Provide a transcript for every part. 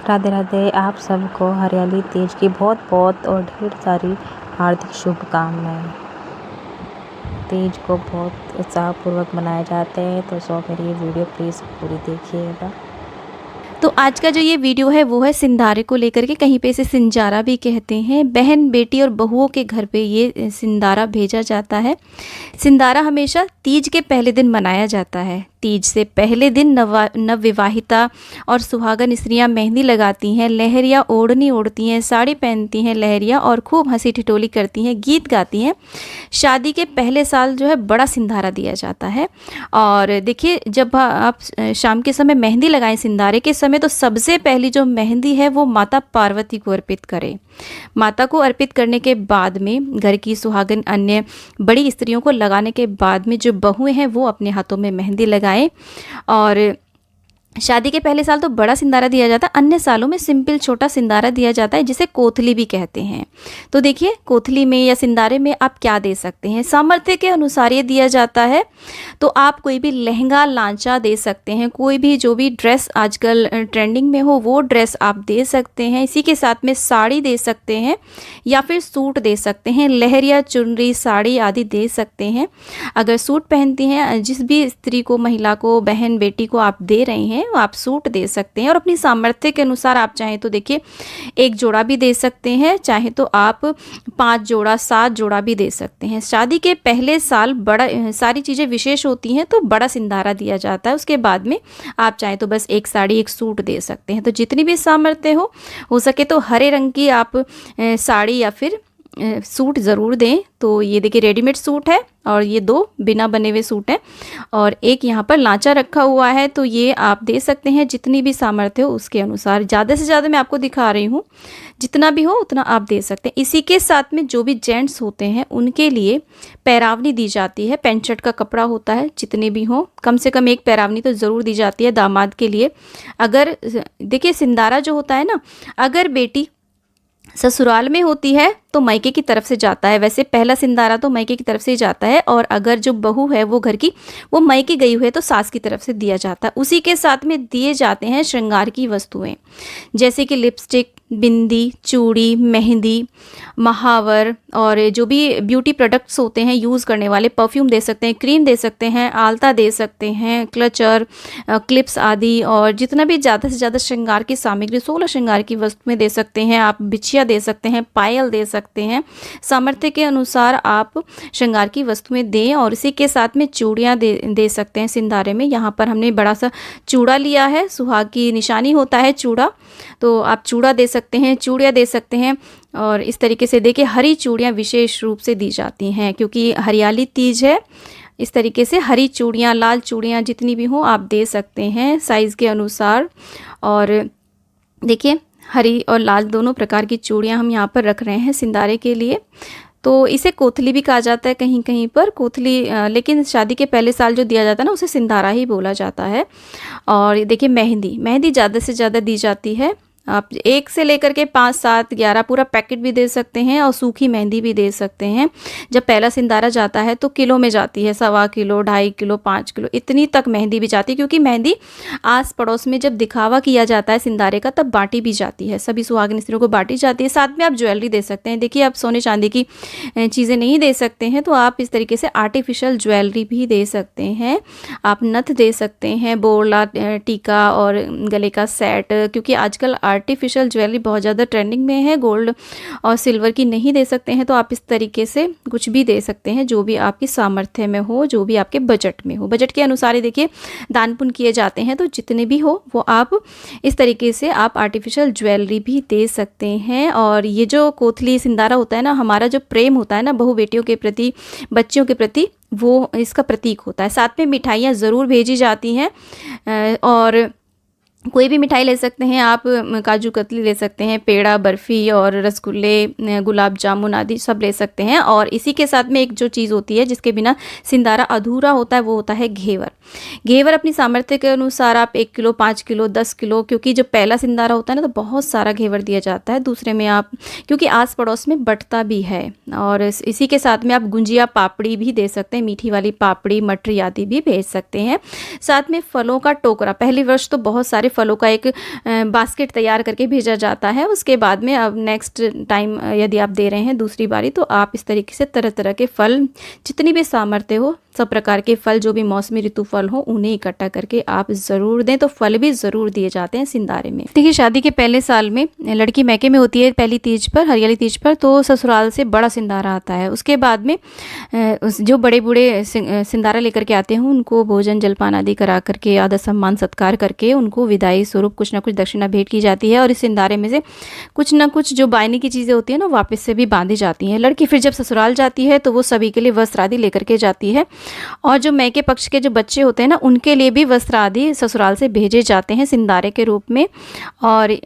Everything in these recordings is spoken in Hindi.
राधे राधे। आप सबको हरियाली तीज की बहुत बहुत और ढेर सारी हार्दिक शुभकामनाएं। तीज को बहुत उत्साहपूर्वक मनाया जाता है, तो मेरी ये वीडियो प्लीज़ पूरी देखिएगा। तो आज का जो ये वीडियो है वो है सिंधारे को लेकर के। कहीं पे इसे सिंजारा भी कहते हैं। बहन, बेटी और बहुओं के घर पे ये सिंदारा भेजा जाता है। सिंदारा हमेशा तीज के पहले दिन मनाया जाता है। तीज से पहले दिन नवविवाहिता और सुहागन स्त्रियां मेहंदी लगाती हैं, लहरिया ओढ़नी ओढ़ती हैं, साड़ी पहनती हैं लहरिया, और खूब हंसी ठिठोली करती हैं, गीत गाती हैं। शादी के पहले साल जो है बड़ा सिंधारा दिया जाता है। और देखिए, जब आप शाम के समय मेहंदी लगाएं सिंदारे के समय, तो सबसे पहली जो मेहंदी है वो माता पार्वती को अर्पित करें। माता को अर्पित करने के बाद में घर की सुहागन अन्य बड़ी स्त्रियों को लगाने के बाद में जो बहुएं हैं वो अपने हाथों में मेहंदी लगाएं। और शादी के पहले साल तो बड़ा सिंदारा दिया जाता है, अन्य सालों में सिंपल छोटा सिंदारा दिया जाता है, जिसे कोथली भी कहते हैं। तो देखिए, कोथली में या सिंदारे में आप क्या दे सकते हैं, सामर्थ्य के अनुसार ये दिया जाता है। तो आप कोई भी लहंगा लांचा दे सकते हैं, कोई भी जो भी ड्रेस आजकल ट्रेंडिंग में हो वो ड्रेस आप दे सकते हैं। इसी के साथ में साड़ी दे सकते हैं या फिर सूट दे सकते हैं, लहरिया चुनरी साड़ी आदि दे सकते हैं। अगर सूट पहनती हैं, जिस भी स्त्री को, महिला को, बहन बेटी को आप दे रहे हैं, आप सूट दे सकते हैं। और अपनी सामर्थ्य के अनुसार आप चाहें तो देखिए 1 जोड़ा भी दे सकते हैं, चाहे तो आप 5 जोड़ा 7 जोड़ा भी दे सकते हैं। शादी के पहले साल बड़ा सारी चीज़ें विशेष होती हैं, तो बड़ा सिंधारा दिया जाता है। उसके बाद में आप चाहें तो बस 1 साड़ी 1 सूट दे सकते हैं। तो जितनी भी सामर्थ्य हो सके तो हरे रंग की आप साड़ी या फिर सूट ज़रूर दें। तो ये देखिए रेडीमेड सूट है और ये 2 बिना बने हुए सूट हैं, और एक यहाँ पर लांचा रखा हुआ है। तो ये आप दे सकते हैं जितनी भी सामर्थ्य हो उसके अनुसार। ज़्यादा से ज़्यादा मैं आपको दिखा रही हूँ, जितना भी हो उतना आप दे सकते हैं। इसी के साथ में जो भी जेंट्स होते हैं उनके लिए पैरावनी दी जाती है। पैंट शर्ट का कपड़ा होता है, जितने भी हों कम से कम 1 पैरावनी तो ज़रूर दी जाती है दामाद के लिए। अगर देखिए सिंदारा जो होता है ना, अगर बेटी ससुराल में होती है तो मायके की तरफ से जाता है। वैसे पहला सिंदारा तो मायके की तरफ से ही जाता है, और अगर जो बहू है वो घर की, वो मायके गई हुई है तो सास की तरफ से दिया जाता है। उसी के साथ में दिए जाते हैं श्रृंगार की वस्तुएं, जैसे कि लिपस्टिक, बिंदी, चूड़ी, मेहंदी, महावर, और जो भी ब्यूटी प्रोडक्ट्स होते हैं यूज़ करने वाले, परफ्यूम दे सकते हैं, क्रीम दे सकते हैं, आलता दे सकते हैं, क्लचर, क्लिप्स आदि, और जितना भी ज़्यादा से ज़्यादा श्रृंगार की सामग्री, 16 श्रृंगार की वस्तुएं दे सकते हैं। आप बिछिया दे सकते हैं, पायल दे सकते हैं। सामर्थ्य के अनुसार आप श्रृंगार की वस्तुएं दें। और इसी के साथ में चूड़ियाँ दे सकते हैं सिंदारे में। यहाँ पर हमने बड़ा सा चूड़ा लिया है, सुहाग की निशानी होता है चूड़ा, तो आप चूड़ा दे सकते हैं, चूड़ियाँ दे सकते हैं। और इस तरीके से देखिए हरी चूड़ियाँ विशेष रूप से दी जाती हैं, क्योंकि हरियाली तीज है। इस तरीके से हरी चूड़ियाँ, लाल चूड़ियाँ जितनी भी हों आप दे सकते हैं साइज़ के अनुसार। और देखिए हरी और लाल दोनों प्रकार की चूड़ियाँ हम यहाँ पर रख रहे हैं सिंदारे के लिए। तो इसे कोथली भी कहा जाता है कहीं कहीं पर, कोथली, लेकिन शादी के पहले साल जो दिया जाता है ना उसे सिंदारा ही बोला जाता है। और देखिए मेहंदी ज़्यादा से ज़्यादा दी जाती है। आप 1 से लेकर के 5, 7, 11 पूरा पैकेट भी दे सकते हैं, और सूखी मेहंदी भी दे सकते हैं। जब पहला सिंदारा जाता है तो किलो में जाती है, 1.25 किलो, 2.5 किलो, 5 किलो, इतनी तक मेहंदी भी जाती है। क्योंकि मेहंदी आस पड़ोस में जब दिखावा किया जाता है सिंदारे का, तब बांटी भी जाती है, सभी सुहागिन स्त्रियों को बांटी जाती है। साथ में आप ज्वेलरी दे सकते हैं। देखिए आप सोने चांदी की चीज़ें नहीं दे सकते हैं, तो आप इस तरीके से आर्टिफिशियल ज्वेलरी भी दे सकते हैं। आप नथ दे सकते हैं, बोला, टीका और गले का सेट, क्योंकि आजकल आर्टिफिशियल ज्वेलरी बहुत ज़्यादा ट्रेंडिंग में है। गोल्ड और सिल्वर की नहीं दे सकते हैं, तो आप इस तरीके से कुछ भी दे सकते हैं, जो भी आपकी सामर्थ्य में हो, जो भी आपके बजट में हो। बजट के अनुसार ही देखिए दान पुण्य किए जाते हैं, तो जितने भी हो वो आप इस तरीके से आप आर्टिफिशियल ज्वेलरी भी दे सकते हैं। और ये जो कोथली सिंदारा होता है ना, हमारा जो प्रेम होता है ना बहू बेटियों के प्रति, बच्चियों के प्रति, वो इसका प्रतीक होता है। साथ में मिठाइयाँ ज़रूर भेजी जाती हैं, और कोई भी मिठाई ले सकते हैं आप, काजू कतली ले सकते हैं, पेड़ा, बर्फ़ी और रसगुल्ले, गुलाब जामुन आदि सब ले सकते हैं। और इसी के साथ में एक जो चीज़ होती है जिसके बिना सिंदारा अधूरा होता है, वो होता है घेवर। घेवर अपनी सामर्थ्य के अनुसार आप 1 किलो, 5 किलो, 10 किलो, क्योंकि जो पहला सिंदारा होता है ना तो बहुत सारा घेवर दिया जाता है। दूसरे में आप, क्योंकि आस पड़ोस में बंटता भी है। और इसी के साथ में आप गुंजिया पापड़ी भी दे सकते हैं, मीठी वाली पापड़ी, मटरी आदि भी भेज सकते हैं। साथ में फलों का टोकरा, पहले वर्ष तो बहुत सारे फलों का एक बास्केट तैयार करके भेजा जाता है। उसके बाद में अब नेक्स्ट टाइम यदि आप दे रहे हैं दूसरी बारी, तो आप इस तरीके से तरह तरह के फल, जितनी भी सामर्थ्य हो, सब प्रकार के फल, जो भी मौसमी ऋतु फल हो, उन्हें इकट्ठा करके आप ज़रूर दें। तो फल भी ज़रूर दिए जाते हैं सिंदारे में। देखिए, शादी के पहले साल में लड़की मैके में होती है पहली तीज पर, हरियाली तीज पर, तो ससुराल से बड़ा सिंदारा आता है। उसके बाद में जो बड़े बूढ़े सिंदारा लेकर के आते हैं, उनको भोजन जलपान आदि करा करके, आदर सम्मान सत्कार करके, उनको विदाई स्वरूप कुछ ना कुछ दक्षिणा भेंट की जाती है। और इस सिंदारे में से कुछ ना कुछ जो बायने की चीज़ें होती हैं ना, वापस से भी बांधी जाती हैं। लड़की फिर जब ससुराल जाती है तो वो सभी के लिए वस्त्र आदि लेकर के जाती है। और जो मैके पक्ष के जो बच्चे होते हैं ना, उनके लिए भी वस्त्र आदि ससुराल से भेजे जाते हैं सिंदारे के रूप में। और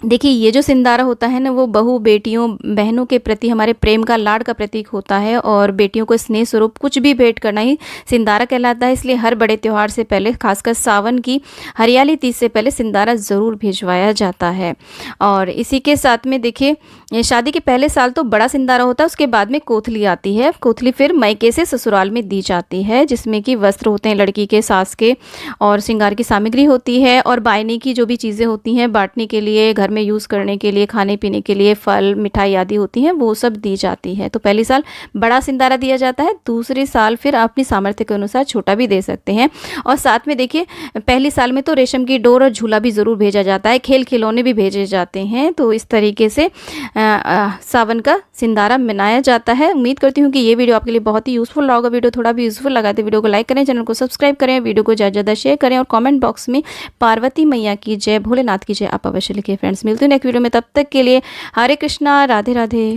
देखिए, ये जो सिंदारा होता है ना, वो बहू बेटियों बहनों के प्रति हमारे प्रेम का, लाड का प्रतीक होता है। और बेटियों को स्नेह स्वरूप कुछ भी भेंट करना ही सिंदारा कहलाता है। इसलिए हर बड़े त्यौहार से पहले, खासकर सावन की हरियाली तीज से पहले, सिंदारा ज़रूर भिजवाया जाता है। और इसी के साथ में देखिए, शादी के पहले साल तो बड़ा सिंदारा होता है। उसके बाद में कोथली आती है। कोथली फिर मायके से ससुराल में दी जाती है, जिसमें कि वस्त्र होते हैं लड़की के, सास के, और श्रृंगार की सामग्री होती है। और बायने की जो भी चीज़ें होती हैं बांटने के लिए, घर में यूज़ करने के लिए, खाने पीने के लिए, फल मिठाई आदि होती हैं, वो सब दी जाती है। तो पहले साल बड़ा सिंदारा दिया जाता है, दूसरे साल फिर आप अपनी सामर्थ्य के अनुसार छोटा भी दे सकते हैं। और साथ में देखिए, पहली साल में तो रेशम की डोर और झूला भी ज़रूर भेजा जाता है, खेल खिलौने भी भेजे जाते हैं। तो इस तरीके से सावन का सिंदारा मनाया जाता है। उम्मीद करती हूँ कि ये वीडियो आपके लिए बहुत ही यूज़फुल रहा होगा। वीडियो थोड़ा भी यूज़फुल लगा तो वीडियो को लाइक करें, चैनल को सब्सक्राइब करें, वीडियो को ज़्यादा ज़्यादा शेयर करें, और कमेंट बॉक्स में पार्वती मैया की जय, भोलेनाथ की जय आप अवश्य लिखिए। फ्रेंड्स, मिलते हैं नेक्स्ट वीडियो में। तब तक के लिए हरे कृष्णा, राधे राधे।